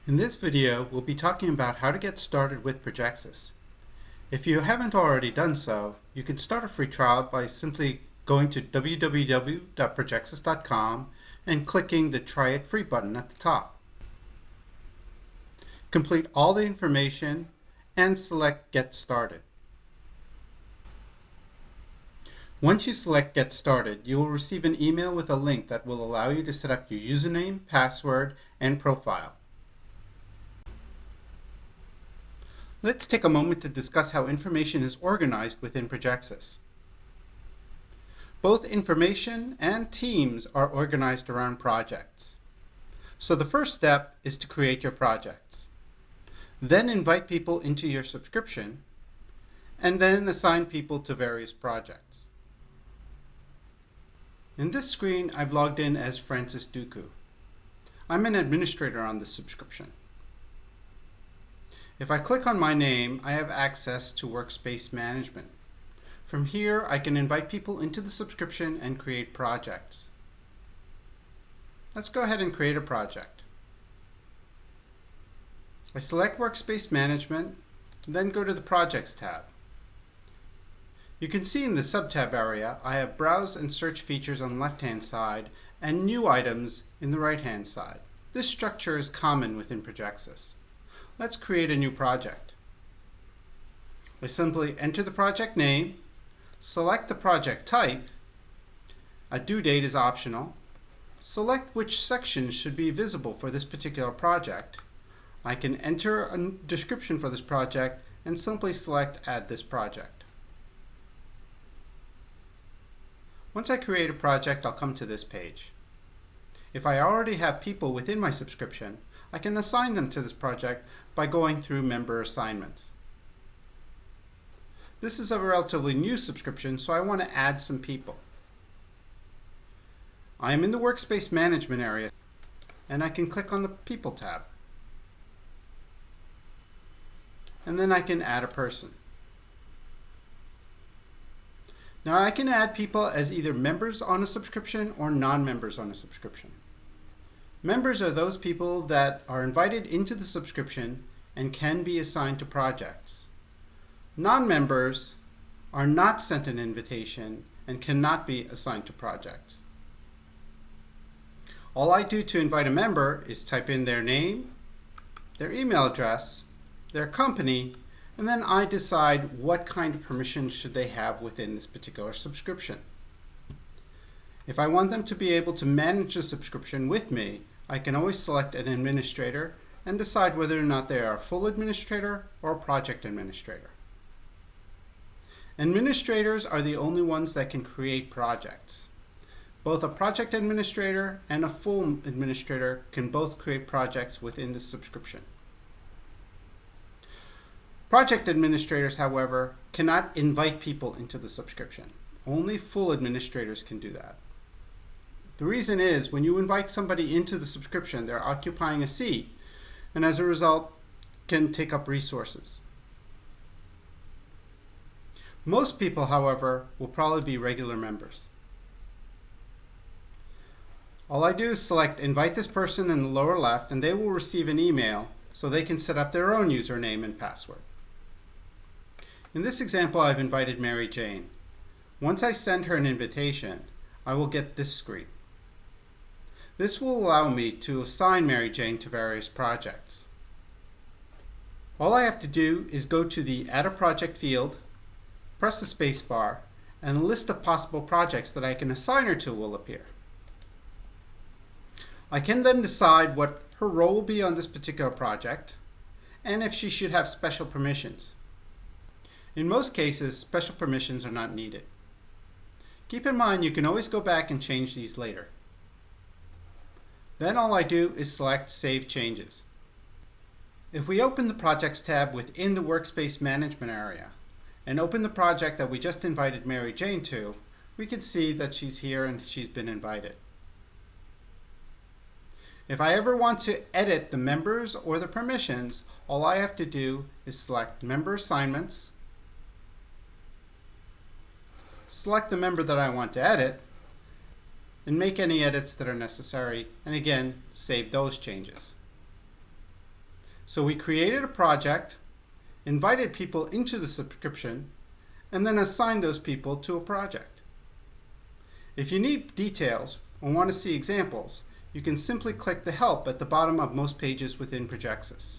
In this video, we'll be talking about how to get started with Projecis. If you haven't already done so, you can start a free trial by simply going to www.projecis.com and clicking the Try It Free button at the top. Complete all the information and select Get Started. Once you select Get Started, you will receive an email with a link that will allow you to set up your username, password, and profile. Let's take a moment to discuss how information is organized within Projecis. Both information and teams are organized around projects. So the first step is to create your projects. Then invite people into your subscription, and then assign people to various projects. In this screen, I've logged in as Francis Duku. I'm an administrator on this subscription. If I click on my name, I have access to workspace management. From here, I can invite people into the subscription and create projects. Let's go ahead and create a project. I select Workspace Management, then go to the Projects tab. You can see in the sub-tab area, I have Browse and Search features on the left-hand side and New Items in the right-hand side. This structure is common within Projecis. Let's create a new project. I simply enter the project name, select the project type, a due date is optional, select which section should be visible for this particular project. I can enter a description for this project and simply select Add this project. Once I create a project, I'll come to this page. If I already have people within my subscription, I can assign them to this project by going through member assignments. This is a relatively new subscription, so I want to add some people. I am in the Workspace Management area, and I can click on the People tab. And then I can add a person. Now I can add people as either members on a subscription or non-members on a subscription. Members are those people that are invited into the subscription and can be assigned to projects. Non-members are not sent an invitation and cannot be assigned to projects. All I do to invite a member is type in their name, their email address, their company, and then I decide what kind of permissions should they have within this particular subscription. If I want them to be able to manage the subscription with me, I can always select an administrator and decide whether or not they are a full administrator or a project administrator. Administrators are the only ones that can create projects. Both a project administrator and a full administrator can both create projects within the subscription. Project administrators, however, cannot invite people into the subscription. Only full administrators can do that. The reason is when you invite somebody into the subscription, they're occupying a seat and as a result can take up resources. Most people, however, will probably be regular members. All I do is select Invite this person in the lower left and they will receive an email so they can set up their own username and password. In this example, I've invited Mary Jane. Once I send her an invitation, I will get this screen. This will allow me to assign Mary Jane to various projects. All I have to do is go to the Add a Project field, press the space bar, and a list of possible projects that I can assign her to will appear. I can then decide what her role will be on this particular project and if she should have special permissions. In most cases, special permissions are not needed. Keep in mind you can always go back and change these later. Then all I do is select Save Changes. If we open the Projects tab within the Workspace Management area and open the project that we just invited Mary Jane to, we can see that she's here and she's been invited. If I ever want to edit the members or the permissions, all I have to do is select Member Assignments, select the member that I want to edit, and make any edits that are necessary, and again, save those changes. So we created a project, invited people into the subscription, and then assigned those people to a project. If you need details or want to see examples, you can simply click the Help at the bottom of most pages within Projecis.